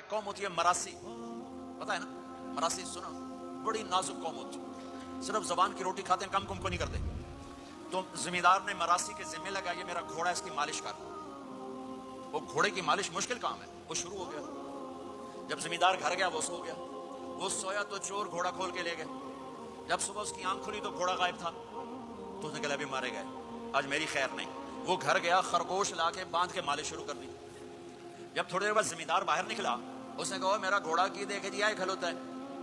ایک قوم ہوتی ہے مراسی، پتہ ہے نا مراسی؟ سنا، بڑی نازک قوم ہوتی ہے، صرف زبان کی روٹی کھاتے ہیں، کم کو نہیں کرتے. تو زمیندار نے مراسی کے ذمہ لگا یہ میرا گھوڑا اس کی مالش کر. وہ گھوڑے کی مالش مشکل کام ہے، وہ شروع ہو گیا. جب زمیندار گھر گیا وہ سو گیا، وہ سویا تو چور گھوڑا کھول کے لے گئے. جب صبح اس کی آنکھ کھلی تو گھوڑا غائب تھا. تو اس نے کہا ابھی مارے گئے، آج میری خیر نہیں. وہ گھر گیا، خرگوش لا کے باندھ کے مالش شروع کر دی. جب تھوڑی دیر بعد زمیندار باہر نکلا، اس نے کہا میرا گھوڑا کی دیکھے دیا ہے کھلوتا ہے.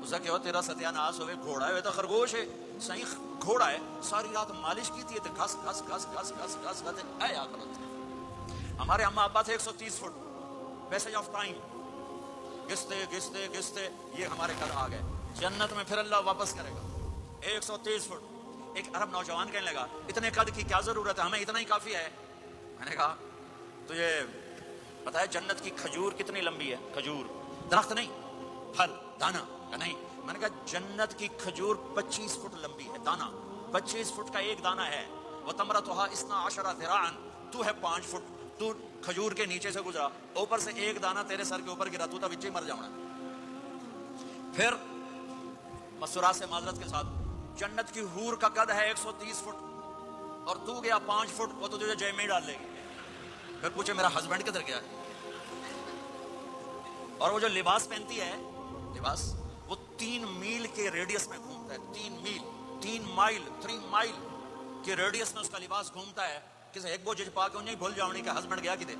اس نے کہا تیرا ستیاناس ہوئے، گھوڑا ہے تو خرگوش ہے. صحیح گھوڑا ہے، ساری رات مالش کی تھی تو گھس گھس گھس گھس گھس گھس گھس اے آ کھلوتا. ہمارے اما ابا تھے 130 فٹ، پیسج آف ٹائم، گھستے گھستے گھستے یہ ہمارے گھر آ گئے. جنت میں پھر اللہ واپس کرے گا. 130 فٹ. ایک عرب نوجوان کہنے لگا اتنے قد کی کیا ضرورت ہے، ہمیں اتنا ہی کافی ہے. میں نے کہا تجھے پتا ہے جنت کی کھجور کتنی لمبی ہے؟ کھجور درخت نہیں، پھل دانا نہیں. میں نے کہا جنت کی کھجور 25 فٹ لمبی ہے، دانا 25 فٹ کا ایک دانا ہے. وہ تمرتھا 12 ذراعًا، تو ہے 5 فٹ. تو کھجور کے نیچے سے گزرا، اوپر سے ایک دانا تیرے سر کے اوپر گرا، تو تب بچے مر جاؤں. پھر مسورات سے معذرت کے ساتھ، جنت کی حور کا قد ہے 130 فٹ اور تو گیا 5 فٹ، وہ تو تجھے جہنم میں ڈال لے گی. پھر پوچھے میرا ہسبینڈ کدھر گیا ہے؟ اور وہ جو لباس پہنتی ہے، لباس وہ 3 میل کے ریڈیس میں گھومتا ہے. 3 میل، 3 مائل کے ریڈیس میں اس کا لباس گھومتا ہے. کسی ایک بوجھ پا کے انہیں بھول جاؤں کہ ہسبینڈ گیا کدھر.